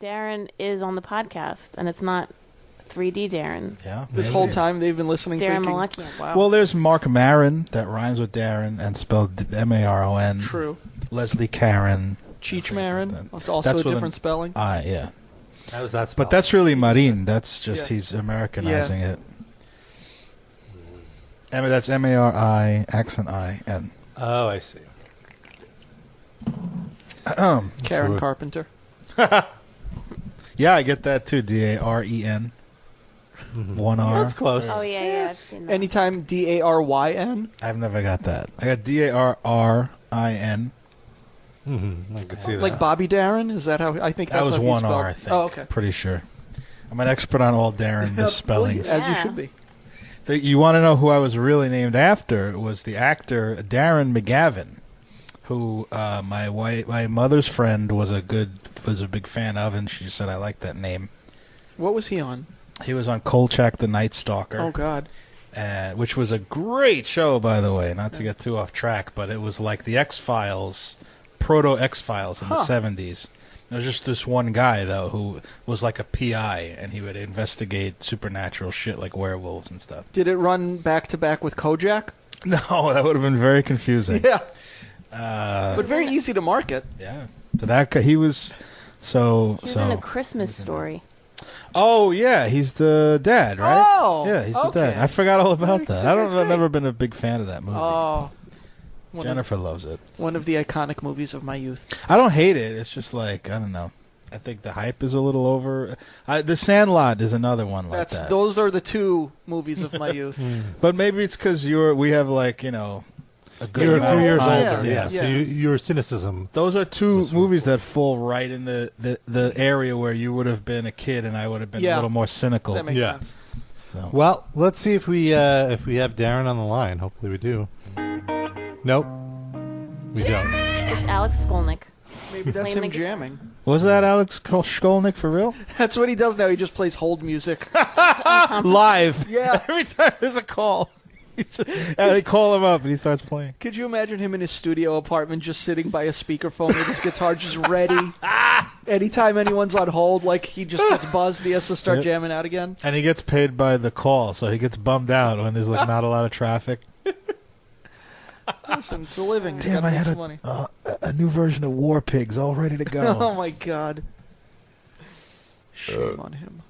Daron is on the podcast, and it's not 3D Daron. Yeah. This whole time they've been listening. It's Daron thinking, Malakian. wow. Well, there's Mark Maron that rhymes with Darren and spelled M-A-R-O-N. True. Leslie Karen. Cheech Marin, Like also That's a different spelling. Yeah. How was that? But that's really Marin. That's just Yeah. he's Americanizing it. That's M-A-R-I accent I-N. Oh, I see. Karen Carpenter. Yeah, I get that too. D-A-R-E-N. One R. That's close. Oh, yeah, I've seen that. Anytime D-A-R-Y-N. I've never got that. I got D-A-R-R-I-N. I could see that. Like Bobby Darin? Is that how I think That that's was how he's one spelled? R, I think. Oh, okay. Pretty sure. I'm an expert on all Darren misspellings. As you Yeah. should be. You want to know who I was really named after? It was the actor Darren McGavin, who my mother's friend was a big fan of, and she said I like that name. What was he on? He was on Kolchak the Night Stalker. Oh, God. Which was a great show, by the way. Not to get too off track, but it was like the X-Files, proto X-Files in the 70s. There was just this one guy, though, who was like a PI, and he would investigate supernatural shit like werewolves and stuff. Did it run back-to-back with Kojak? No, that would have been very confusing. Yeah. But very easy to market. Yeah. So that guy, he was... He was in A Christmas Story. Oh, yeah, he's the dad, right? Oh! Yeah, he's the okay. dad. I forgot all about that. That's I've great. never been a big fan of that movie. Oh. Jennifer loves it. One of the iconic movies of my youth. I don't hate it. It's just like, I don't know. I think the hype is a little over. The Sandlot is another one like that. Those are the two movies of my youth. But maybe it's because we have like, a good You're a amount few of years time. older, yeah. So your cynicism. Those are two movies that fall right in the area where you would have been a kid and I would have been a little more cynical. That makes sense. So. Well, let's see if we have Darren on the line. Hopefully we do. Nope. We don't. Just Alex Skolnick. Maybe that's Playing him the jamming. Was that Alex Skolnick for real? That's what he does now. He just plays hold music. Live. Yeah. Every time there's a call. They call him up and he starts playing. Could you imagine him in his studio apartment just sitting by a speakerphone with his guitar just ready? Anytime anyone's on hold, like he just gets buzzed and he has to start jamming out again. And he gets paid by the call, so he gets bummed out when there's like not a lot of traffic. Listen, it's a living. You Damn, gotta I make had some money. a new version of War Pigs all ready to go. Oh my God. Shame on him.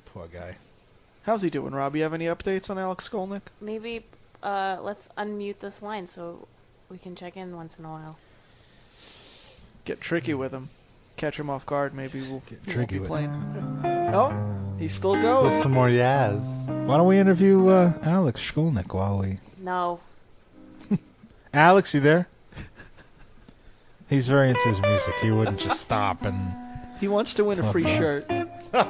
Poor guy. How's he doing, Rob? You have any updates on Alex Skolnick? Maybe let's unmute this line so we can check in once in a while. Get tricky with him. Catch him off guard. Maybe we'll get tricky be with playing. Oh, he still goes. With some more yaz. Why don't we interview Alex Skolnick while we... No. Alex, you there? He's very into his music. He wouldn't just stop and... He wants to win a free shirt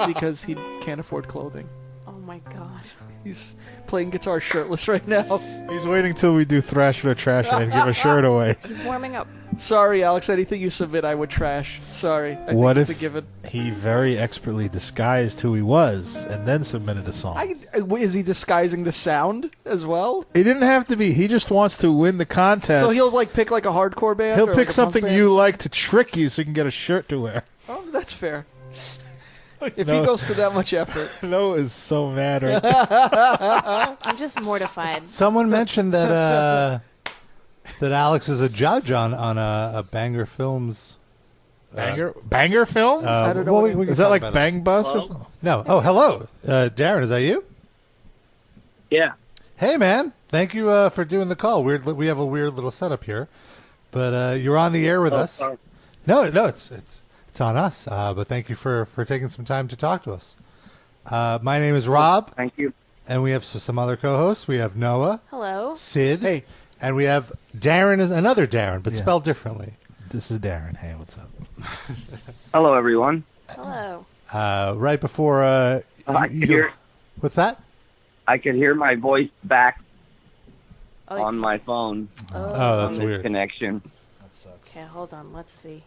because he can't afford clothing. Oh my God. He's playing guitar shirtless right now. He's waiting till we do Thrash It or Trash It and give a shirt away. He's warming up. Sorry, Alex. Anything you submit, I would trash. Sorry. I What think it's if a given. he very expertly disguised who he was and then submitted a song? Is he disguising the sound as well? It didn't have to be. He just wants to win the contest. So he'll pick like a hardcore band? He'll or pick like a punk something band? you like to trick you so you can get a shirt to wear. Oh, that's fair. If he goes to that much effort. Noah is so mad right now. I'm just mortified. Someone mentioned that that Alex is a judge on a Banger Films. Banger Films? I don't know. Is that like Bang Bus or something? No. Oh, hello. Darren, is that you? Yeah. Hey, man. Thank you for doing the call. We have a weird little setup here. But you're on the air with us. Sorry. No, it's on us. But thank you for taking some time to talk to us. My name is Rob. Thank you. And we have some other co-hosts. We have Noah. Hello. Sid. Hey. And we have Darren, is another Darren, but spelled differently. This is Darren. Hey, what's up? Hello, everyone. Hello. Right before... I could hear. What's that? I could hear my voice back Oh, on my phone. Oh, that's on this weird. connection. Okay, hold on. Let's see.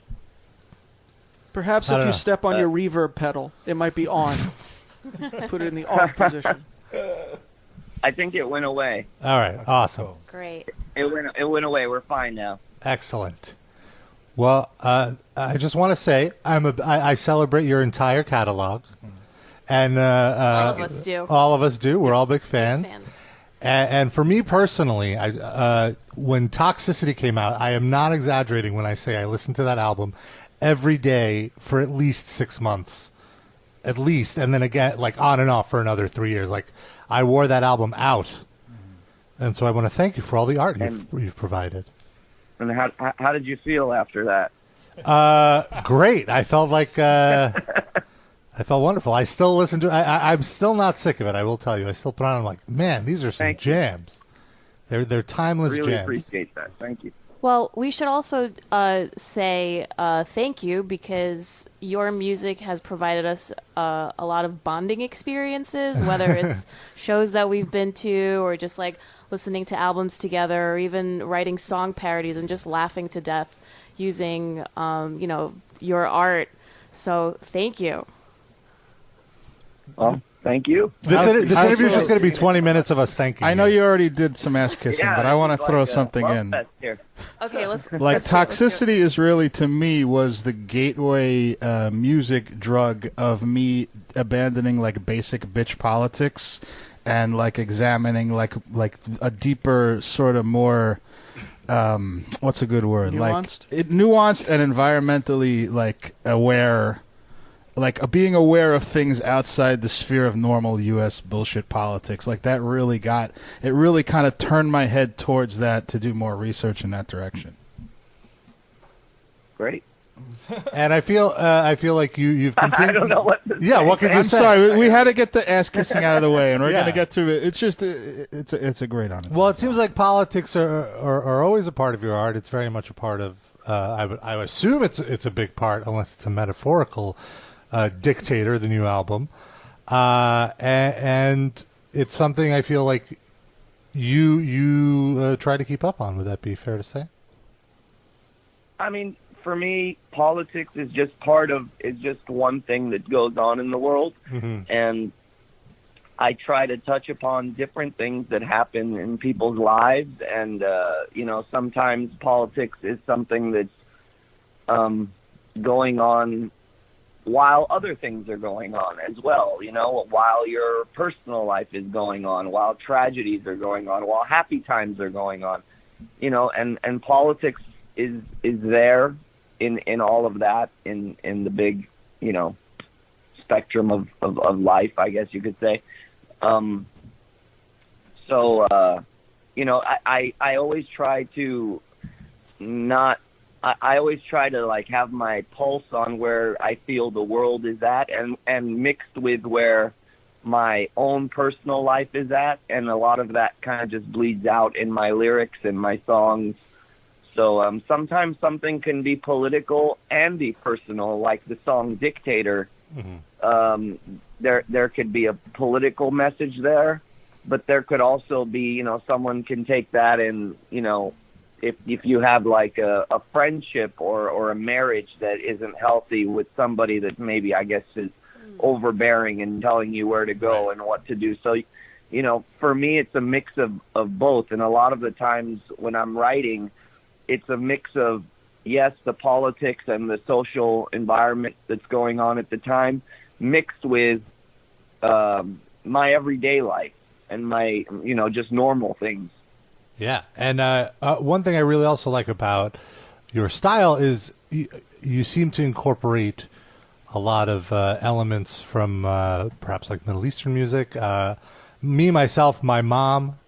Perhaps I if don't you know. step on your reverb pedal, it might be on. Put it in the off position. I think it went away. All right. Awesome. Great. It went away. We're fine now. Excellent. Well, I just want to say I celebrate your entire catalog, and All of us do. All of us do. We're all big fans. Fans. And for me personally, when Toxicity came out, I am not exaggerating when I say I listened to that album every day for at least 6 months, at least, and then again, like on and off for another 3 years. Like I wore that album out, and so I want to thank you for all the art you've provided. And how did you feel after that? Great. I felt like I felt wonderful. I still listen to. I'm still not sick of it. I will tell you. I still put on. I'm like, man, these are some Thank you. jams. They're timeless Really jams. appreciate that. Thank you. Well, we should also say thank you because your music has provided us a lot of bonding experiences, whether it's shows that we've been to or just like listening to albums together or even writing song parodies and just laughing to death using, your art. So thank you. Well, thank you. This interview is just going to be 20 minutes of us thanking I know you already did some ass kissing, but I want to throw something in. Okay, let's... Like Toxicity is really, to me, was the gateway music drug of me abandoning like basic bitch politics and like examining like a deeper sort of more what's a good word, Nuanced? Nuanced and environmentally like aware, like being aware of things outside the sphere of normal U.S. bullshit politics. Like that really kind of turned my head towards that to do more research in that direction. Great. And I feel like you've continued. I don't know what to Yeah, say. what can you I'm say? sorry, we had to get the ass kissing out of the way, and we're Yeah. going to get to it. It's just it's a great honor. Well, it seems like politics are always a part of your art. It's very much a part of. I assume it's a big part, unless it's a metaphorical. Dictator, the new album, and it's something I feel like you try to keep up on. Would that be fair to say? I mean, for me, politics is just one thing that goes on in the world, and I try to touch upon different things that happen in people's lives, and sometimes politics is something that's going on while other things are going on as well, while your personal life is going on, while tragedies are going on, while happy times are going on, and politics is there in all of that, in the big, spectrum of life, I guess you could say. I always try to I always try to like have my pulse on where I feel the world is at and mixed with where my own personal life is at. And a lot of that kind of just bleeds out in my lyrics and my songs. So sometimes something can be political and be personal, like the song Dictator. There could be a political message there, but there could also be, someone can take that and, if you have like a friendship or a marriage that isn't healthy with somebody that maybe, I guess, is overbearing and telling you where to go and what to do. So, for me, it's a mix of both. And a lot of the times when I'm writing, it's a mix of, yes, the politics and the social environment that's going on at the time, mixed with my everyday life and my, just normal things. Yeah, and one thing I really also like about your style is you seem to incorporate a lot of elements from perhaps like Middle Eastern music. Myself, my mom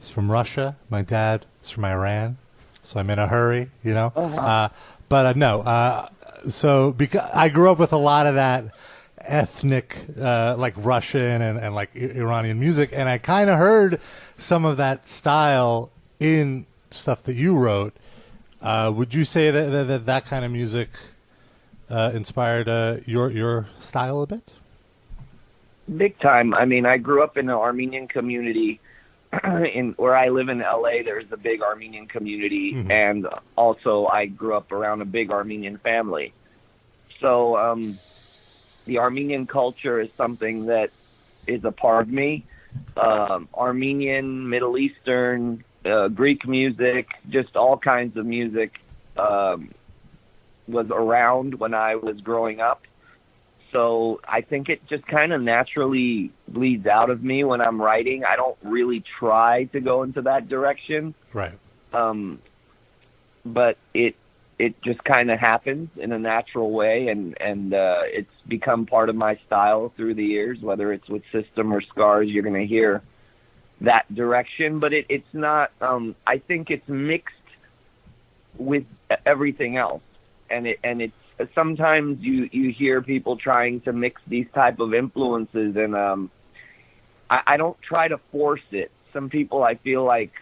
is from Russia. My dad is from Iran, so I'm in a hurry, So because I grew up with a lot of that ethnic, like Russian and like Iranian music, and I kind of heard some of that style in stuff that you wrote. Would you say that kind of music inspired your style a bit? Big time. I mean, I grew up in an Armenian community. Where I live in LA, there's a big Armenian community, and also I grew up around a big Armenian family. So the Armenian culture is something that is a part of me. Armenian, Middle Eastern, Greek music, just all kinds of music was around when I was growing up. So I think it just kind of naturally bleeds out of me when I'm writing. I don't really try to go into that direction. Right. But it just kind of happens in a natural way, and it's become part of my style through the years. Whether it's with System or Scars, you're going to hear that direction. But it's not. I think it's mixed with everything else, and it's sometimes you hear people trying to mix these type of influences, and I don't try to force it. Some people, I feel like,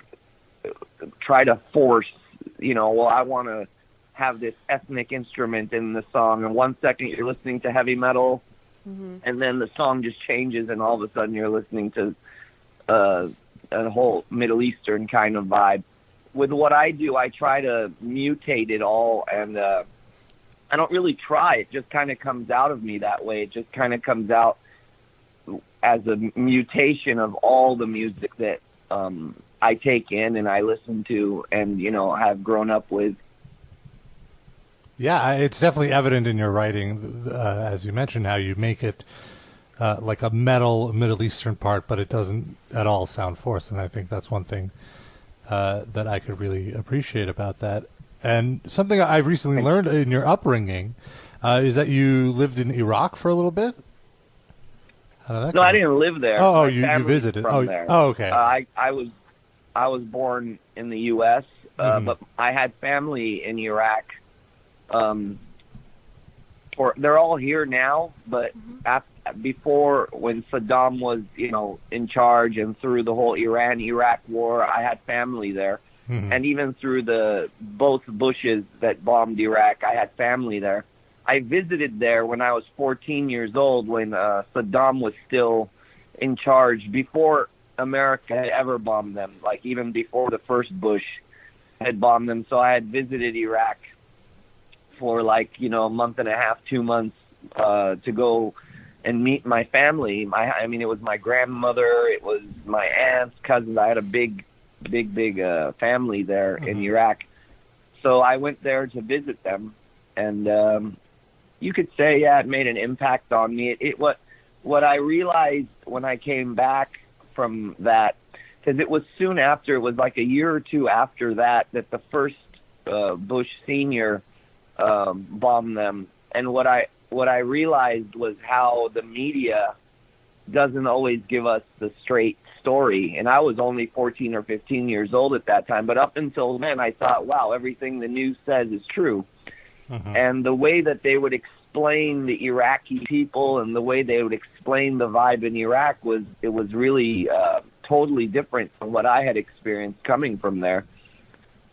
try to force. Well, I want to have this ethnic instrument in the song, and 1 second you're listening to heavy metal, and then the song just changes, and all of a sudden you're listening to a whole Middle Eastern kind of vibe. With what I do, I try to mutate it all, and I don't really try. It just kind of comes out of me that way. It just kind of comes out as a mutation of all the music that I take in and I listen to and, have grown up with. Yeah, it's definitely evident in your writing, as you mentioned, how you make it like a Middle Eastern part, but it doesn't at all sound forced. And I think that's one thing that I could really appreciate about that. And something I recently learned in your upbringing is that you lived in Iraq for a little bit? How did that go? I didn't live there. Oh, you visited. There. Oh, okay. I was born in the U.S., but I had family in Iraq. They're all here now, but before, when Saddam was, in charge, and through the whole Iran-Iraq war, I had family there. And even through both Bushes that bombed Iraq, I had family there. I visited there when I was 14 years old, when Saddam was still in charge, before America had ever bombed them, like even before the first Bush had bombed them. So I had visited Iraq for a month and a half, 2 months, to go and meet my family. It was my grandmother, it was my aunts, cousins. I had a big family there in Iraq. So I went there to visit them, and you could say, it made an impact on me. What I realized when I came back from that, because it was soon after, it was like a year or two after that the first Bush Senior bombed them. And what I realized was how the media doesn't always give us the straight story. And I was only 14 or 15 years old at that time, but up until then I thought, wow, everything the news says is true. And the way that they would explain the Iraqi people and the way they would explain the vibe in Iraq was really totally different from what I had experienced coming from there.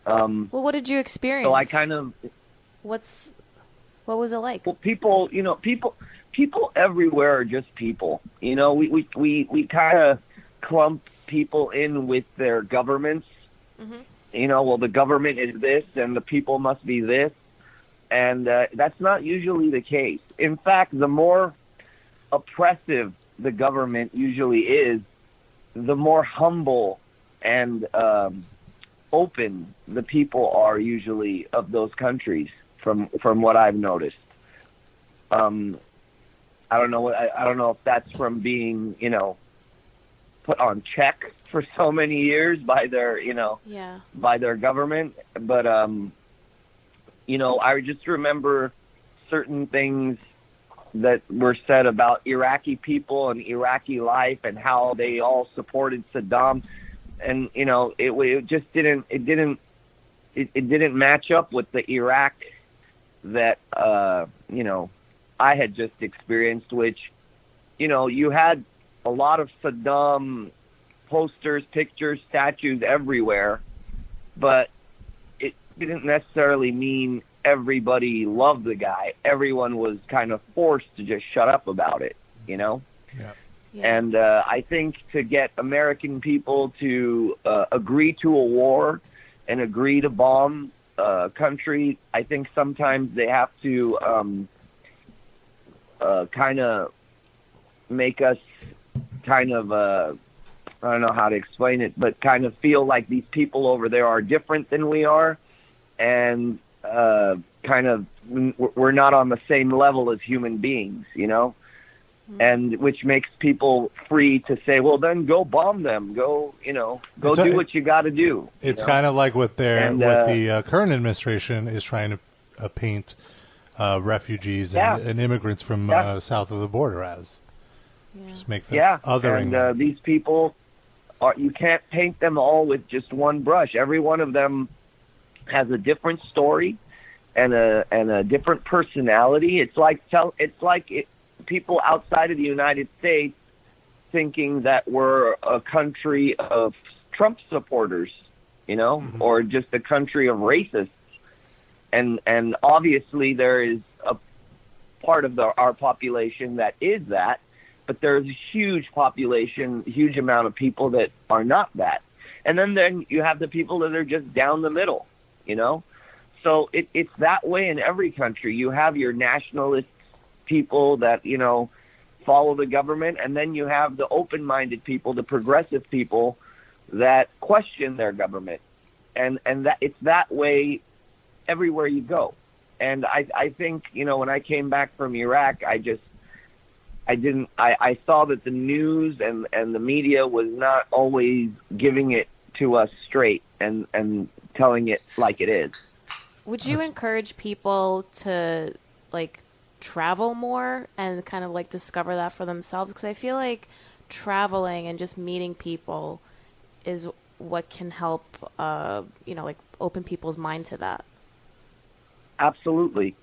Well, what did you experience? So I kind of... What was it like? Well, people everywhere are just people. We kind of clump people in with their governments. Well, the government is this and the people must be this. And that's not usually the case. In fact, the more oppressive the government usually is, the more humble and open the people are usually of those countries. From what I've noticed, I don't know if that's from being put on check for so many years by their by their government, but I just remember certain things that were said about Iraqi people and Iraqi life and how they all supported Saddam, and it just didn't match up with the Iraq that I had just experienced, which you had a lot of Saddam posters, pictures, statues everywhere, but it didn't necessarily mean everybody loved the guy. Everyone was kind of forced to just shut up about it, Yeah. And I think to get American people to agree to a war and agree to bomb country, I think sometimes they have to kind of make us kind of I don't know how to explain it, but kind of feel like these people over there are different than we are, and kind of we're not on the same level as human beings, you know, and which makes people free to say, well, then go bomb them, go do what you got to do. It's kind of like what the current administration is trying to paint refugees and immigrants from south of the border as. Just make them othering. And these people you can't paint them all with just one brush. Every one of them has a different story and a different personality. It's like people outside of the United States thinking that we're a country of Trump supporters, you know, or just a country of racists. And obviously there is a part of our population that is that, but there's a huge amount of people that are not that. And then you have the people that are just down the middle, you know? So it's that way in every country. You have your nationalist people that, you know, follow the government, and then you have the open-minded people, the progressive people that question their government. And that it's that way everywhere you go. And I think, you know, when I came back from Iraq, I saw that the news and the media was not always giving it to us straight and telling it like it is. Would you encourage people to, like, travel more and kind of, like, discover that for themselves? Because I feel like traveling and just meeting people is what can help, you know, like, open people's mind to that. Absolutely.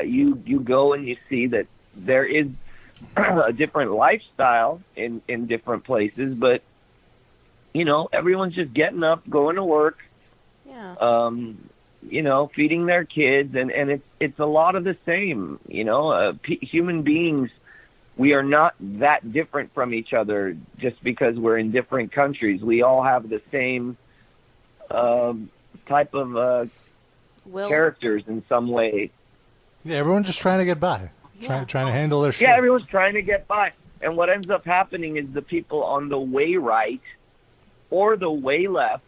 You go and you see that there is a different lifestyle in different places, but, you know, everyone's just getting up, going to work, you know, feeding their kids, and it's a lot of the same, you know. Human beings, we are not that different from each other just because we're in different countries. We all have the same type of characters in some way. Yeah, everyone's just trying to get by, trying to handle their shit. Yeah, everyone's trying to get by. And what ends up happening is the people on the way right or the way left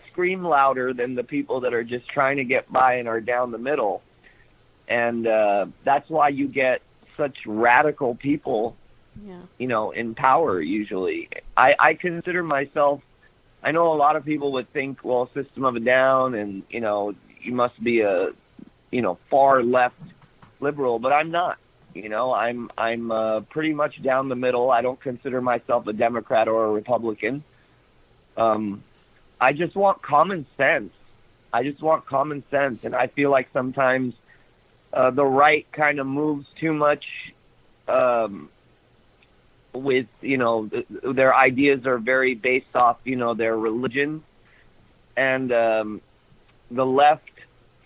scream louder than the people that are just trying to get by and are down the middle. And that's why you get such radical people, you know, in power usually. I consider myself, I know a lot of people would think, well, System of a Down and, you know, you must be a, you know, far left liberal, but I'm not. You know, I'm pretty much down the middle. I don't consider myself a Democrat or a Republican. I just want common sense. And I feel like sometimes the right kind of moves too much with, you know, their ideas are very based off, you know, their religion. And the left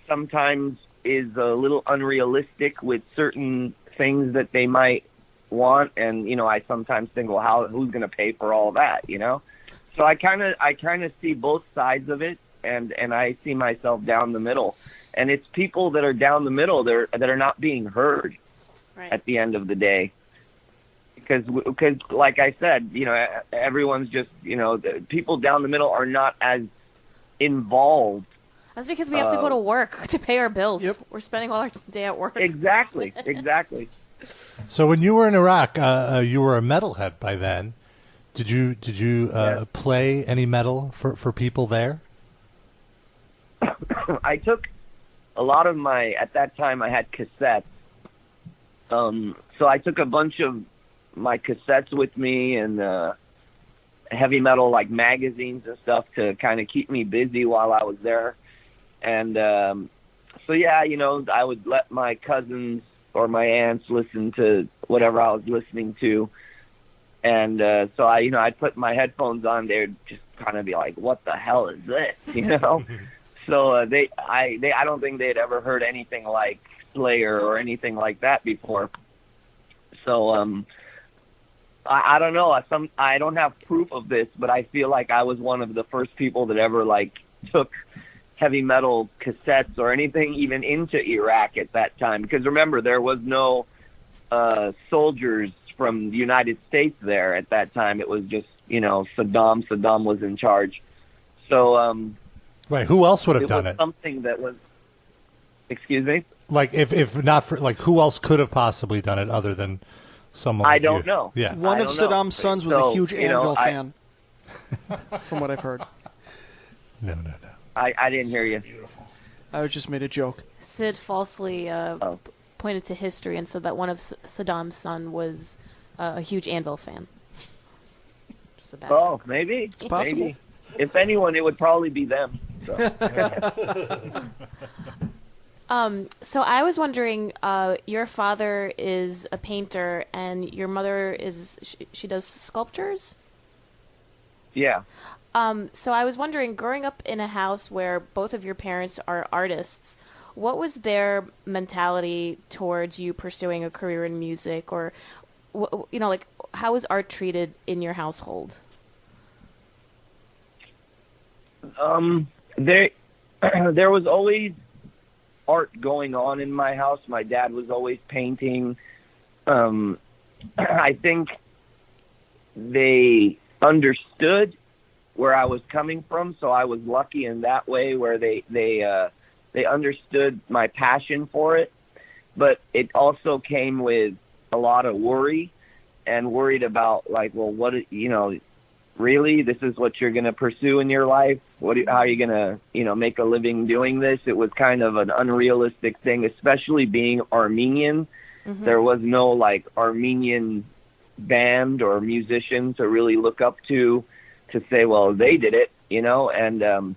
sometimes is a little unrealistic with certain things that they might want. And, you know, I sometimes think, well, who's going to pay for all that, you know? So I kind of see both sides of it, and I see myself down the middle. And it's people that are down the middle that are not being heard at the end of the day. Because like I said, you know, everyone's just, you know, the people down the middle are not as involved. That's because we have to go to work to pay our bills. Yep. We're spending all our day at work. Exactly. So when you were in Iraq, you were a metalhead by then. Did you play any metal for people there? I took a lot of at that time I had cassettes. So I took a bunch of my cassettes with me and heavy metal, like magazines and stuff, to kind of keep me busy while I was there. And so, yeah, you know, I would let my cousins or my aunts listen to whatever I was listening to. And so I'd put my headphones on. They'd just kind of be like, "What the hell is this?" You know. So I don't think they'd ever heard anything like Slayer or anything like that before. So I don't know. I don't have proof of this, but I feel like I was one of the first people that ever like took heavy metal cassettes or anything even into Iraq at that time. Because remember, there was no soldiers from the United States there at that time. It was just, you know, Saddam. Saddam was in charge. So right, who else would have done it? Something that was. Excuse me? Like, if not for, like, who else could have possibly done it other than someone? I don't know. Yeah. One of Saddam's sons was a huge Anvil I, fan, from what I've heard. No. I didn't hear you. I just made a joke. Sid falsely pointed to history and said that one of Saddam's son was a huge Anvil fan. Just a bad joke. Maybe. It's possible. Maybe. If anyone, it would probably be them. So. So I was wondering, your father is a painter and your mother is, she does sculptures? Yeah. So I was wondering, growing up in a house where both of your parents are artists, what was their mentality towards you pursuing a career in music, or, you know, like, how was art treated in your household? There was always art going on in my house. My dad was always painting. I think they understood where I was coming from, so I was lucky in that way, where they understood my passion for it. But it also came with a lot of worry, and worried about, like, well, what, you know, really, this is what you're going to pursue in your life? How are you going to, you know, make a living doing this? It was kind of an unrealistic thing, especially being Armenian. Mm-hmm. There was no, like, Armenian band or musician to really look up to say, well, they did it, you know? And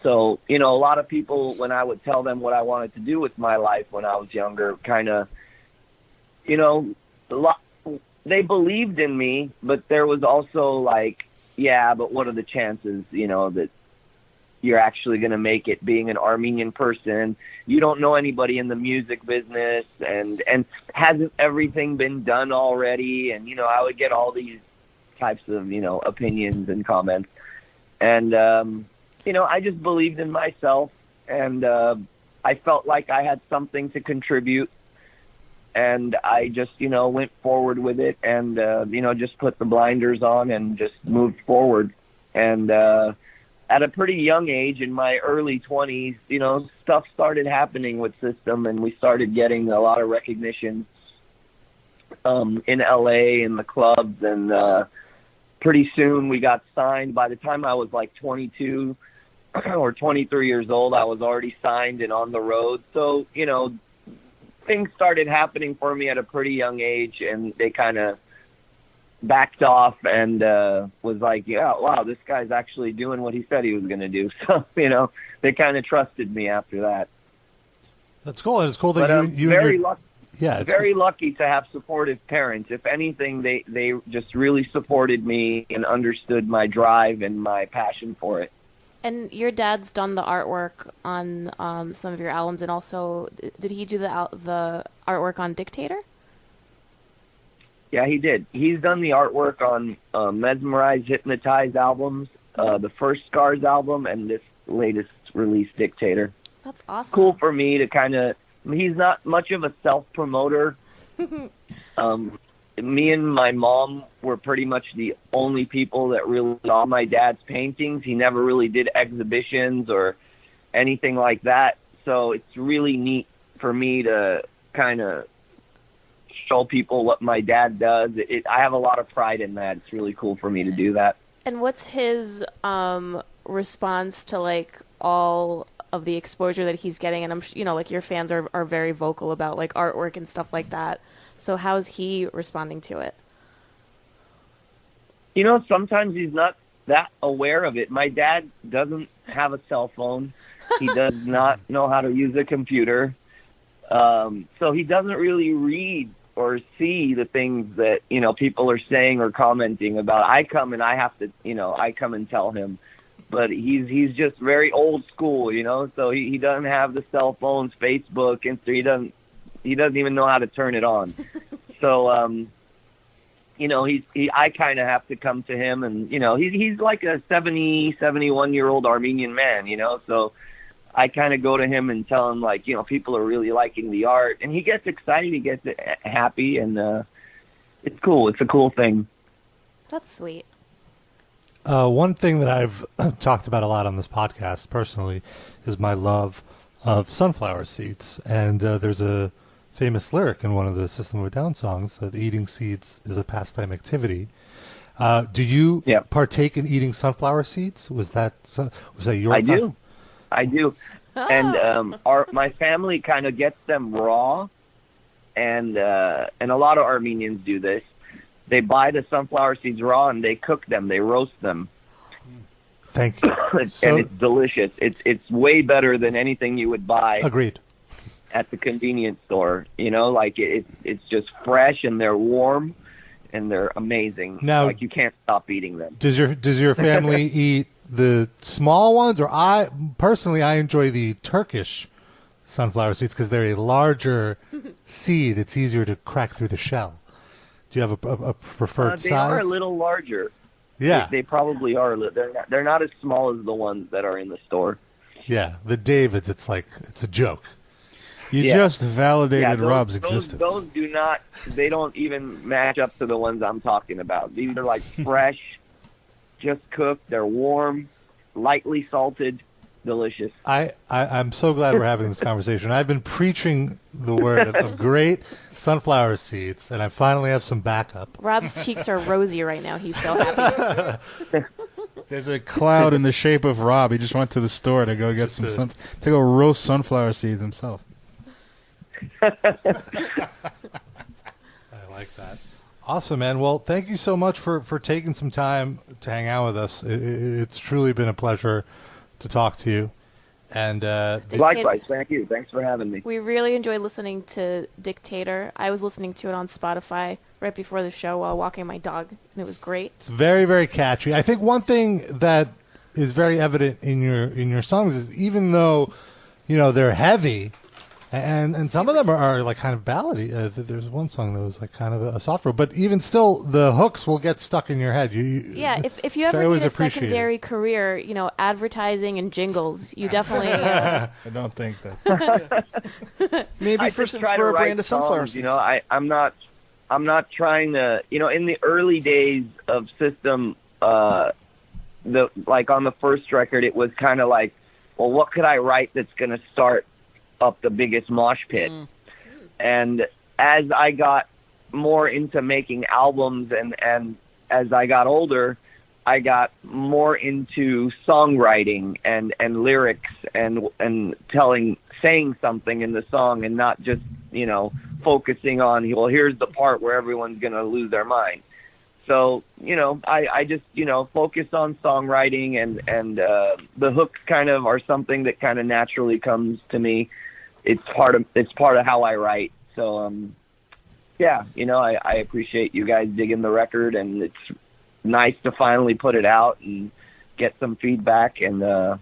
so, you know, a lot of people, when I would tell them what I wanted to do with my life when I was younger, kind of, you know, they believed in me, but there was also like, yeah, but what are the chances, you know, that you're actually going to make it being an Armenian person? You don't know anybody in the music business, and hasn't everything been done already? And, you know, I would get all these types of, you know, opinions and comments. And, you know, I just believed in myself, and I felt like I had something to contribute. And I just, you know, went forward with it, and, you know, just put the blinders on and just moved forward. And at a pretty young age, in my early 20s, you know, stuff started happening with System, and we started getting a lot of recognition in LA in the clubs. And pretty soon we got signed. By the time I was like 22 or 23 years old, I was already signed and on the road. So, you know, things started happening for me at a pretty young age, and they kind of backed off and was like, yeah, wow, this guy's actually doing what he said he was going to do. So, you know, they kind of trusted me after that. That's cool. It's cool that but, you very and your... lucky. Yeah, it's very lucky to have supportive parents. If anything, they just really supported me and understood my drive and my passion for it. And your dad's done the artwork on some of your albums, and also, did he do the artwork on Dictator? Yeah, he did. He's done the artwork on Mesmerized, Hypnotized albums, the first Scars album, and this latest release, Dictator. That's awesome. Cool for me to kind of... He's not much of a self-promoter. Me and my mom were pretty much the only people that really saw my dad's paintings. He never really did exhibitions or anything like that. So it's really neat for me to kind of show people what my dad does. I have a lot of pride in that. It's really cool for me to do that. And what's his response to, like, all of the exposure that he's getting? And I'm, you know, like, your fans are very vocal about, like, artwork and stuff like that. So how's he responding to it? You know, sometimes he's not that aware of it. My dad doesn't have a cell phone. He does not know how to use a computer. So he doesn't really read or see the things that, you know, people are saying or commenting about. I come and I have to, you know, I come and tell him. But he's just very old school, you know, so he doesn't have the cell phones, Facebook, Insta. He doesn't even know how to turn it on. So, you know, I kind of have to come to him, and, you know, he's like a 71-year-old Armenian man, you know, so I kind of go to him and tell him, like, you know, people are really liking the art, and he gets excited, he gets happy, and it's cool. It's a cool thing. That's sweet. One thing that I've talked about a lot on this podcast personally is my love of sunflower seeds. And there's a famous lyric in one of the System of a Down songs that eating seeds is a pastime activity. Do you partake in eating sunflower seeds? Was that your? I do. And my family kind of gets them raw, and a lot of Armenians do this. They buy the sunflower seeds raw and they cook them. They roast them. Thank you. And it's delicious. It's way better than anything you would buy. Agreed. At the convenience store, like it's just fresh and they're warm and they're amazing. Now, like you can't stop eating them. Does your family eat the small ones, or I enjoy the Turkish sunflower seeds because they're a larger seed. It's easier to crack through the shell. Do you have a preferred size? They are a little larger. Yeah, they probably are. They're not as small as the ones that are in the store. Yeah, the Davids. It's a joke. You just validated Rob's existence. Those do not. They don't even match up to the ones I'm talking about. These are like fresh, just cooked. They're warm, lightly salted, delicious. I'm so glad we're having this conversation. I've been preaching the word of great sunflower seeds, and I finally have some backup. Rob's cheeks are rosy right now. He's so happy. There's a cloud in the shape of Rob. He just went to the store to go get to go roast sunflower seeds himself. I like that. Awesome, man. Well, thank you so much for taking some time to hang out with us. It's truly been a pleasure to talk to you. And likewise, thank you. Thanks for having me. We really enjoyed listening to Dictator. I was listening to it on Spotify right before the show while walking my dog, and it was great. It's very, very catchy. I think one thing that is very evident in your songs is even though they're heavy. And some of them are like kind of ballady. There's one song that was like kind of a soft road, but even still, the hooks will get stuck in your head. If you ever need a secondary career, advertising and jingles, you definitely. I don't think that. Maybe for a brand of sunflower seeds. I'm not trying to. In the early days of System, on the first record, it was kind of like, well, what could I write that's going to start up the biggest mosh pit? And as I got more into making albums and as I got older, I got more into songwriting and lyrics and saying something in the song and not just, focusing on, well, here's the part where everyone's going to lose their mind. So, I just, focus on songwriting and the hooks kind of are something that kind of naturally comes to me. It's part of how I write. So, I appreciate you guys digging the record, and it's nice to finally put it out and get some feedback and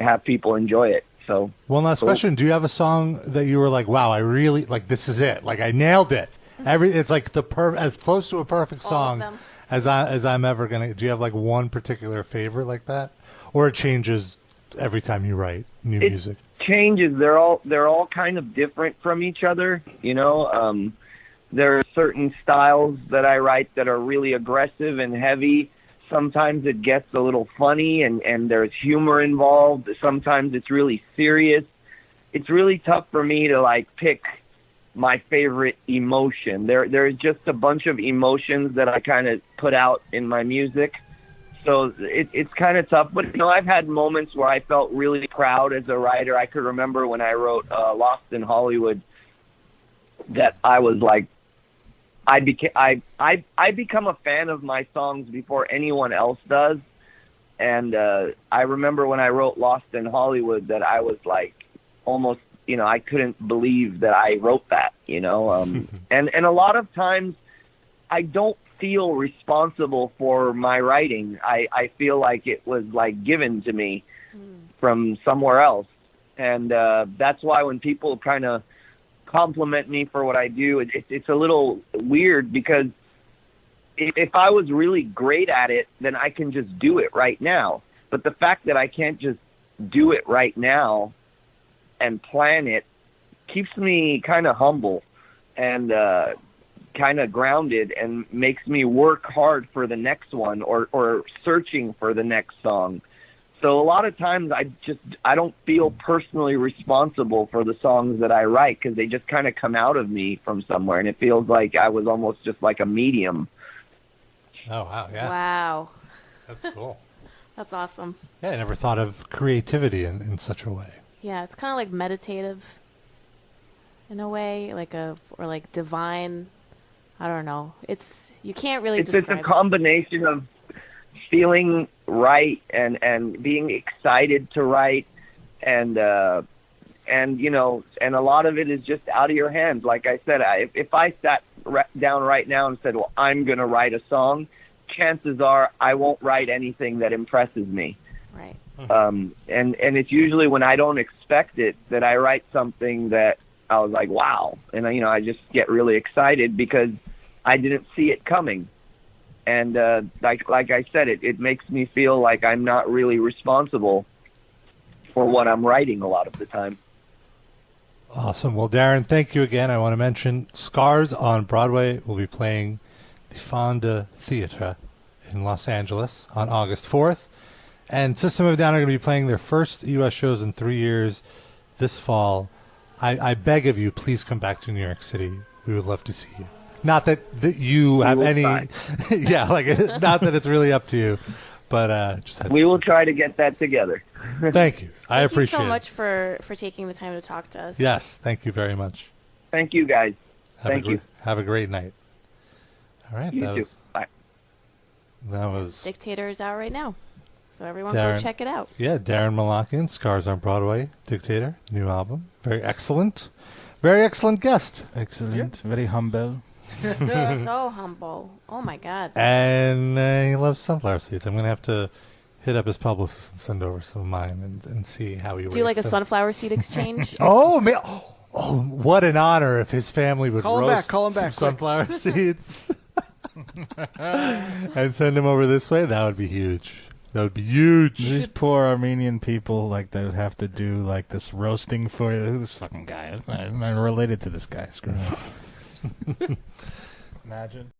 have people enjoy it. So, one last question: do you have a song that you were like, "Wow, I really like this is it. Like I nailed it." It's like as close to a perfect song as I'm ever gonna. Do you have like one particular favorite like that, or it changes every time you write new music? Changes. They're all kind of different from each other. There are certain styles that I write that are really aggressive and heavy. Sometimes it gets a little funny and there's humor involved. Sometimes it's really serious. It's really tough for me to pick my favorite emotion. There's just a bunch of emotions that I kind of put out in my music. So it's kind of tough, but I've had moments where I felt really proud as a writer. I could remember when I wrote Lost in Hollywood that I was like, I become a fan of my songs before anyone else does, and I remember when I wrote Lost in Hollywood that I was like almost I couldn't believe that I wrote that and a lot of times I don't feel responsible for my writing. I feel like it was like given to me from somewhere else. And that's why when people kind of compliment me for what I do, it's a little weird because if I was really great at it, then I can just do it right now. But the fact that I can't just do it right now and plan it keeps me kind of humble and kind of grounded and makes me work hard for the next one or searching for the next song. So a lot of times I don't feel personally responsible for the songs that I write because they just kind of come out of me from somewhere, and it feels like I was almost just like a medium. Oh, wow, yeah. Wow. That's cool. That's awesome. Yeah, I never thought of creativity in such a way. Yeah, it's kind of like meditative in a way, or like divine. I don't know. You can't really describe It's a combination of feeling right and being excited to write, and you know, and a lot of it is just out of your hands. Like I said, if I sat down right now and said, well, I'm going to write a song, chances are I won't write anything that impresses me. Right. And it's usually when I don't expect it that I write something that I was like, wow. And, you know, I just get really excited because I didn't see it coming. And like I said, it makes me feel like I'm not really responsible for what I'm writing a lot of the time. Awesome. Well, Daron, thank you again. I want to mention Scars on Broadway will be playing the Fonda Theatre in Los Angeles on August 4th. And System of a Down are going to be playing their first U.S. shows in 3 years this fall. I beg of you, please come back to New York City. We would love to see you. Not that you have any... yeah, like, not that it's really up to you. But we will try to get that together. Thank you. I appreciate it. Thank you so much for taking the time to talk to us. Yes, thank you very much. Thank you, guys. Thank you. Have a great night. All right. You too. Bye. That was... Dictator is out right now. So everyone Daron, go check it out. Yeah, Daron Malakian, Scars on Broadway, Dictator, new album. Very excellent. Very excellent guest. Excellent. Very humble. So humble. Oh, my God. And he loves sunflower seeds. I'm going to have to hit up his publicist and send over some of mine and see how he Do you like a them. sunflower seed exchange? Oh, man. Oh, what an honor if his family would roast Call him some back, sunflower seeds and send him over this way. That would be huge. That would be huge. These poor Armenian people, like, they would have to do, like, this roasting for this fucking guy. I'm not related to this guy. Screw him. Imagine.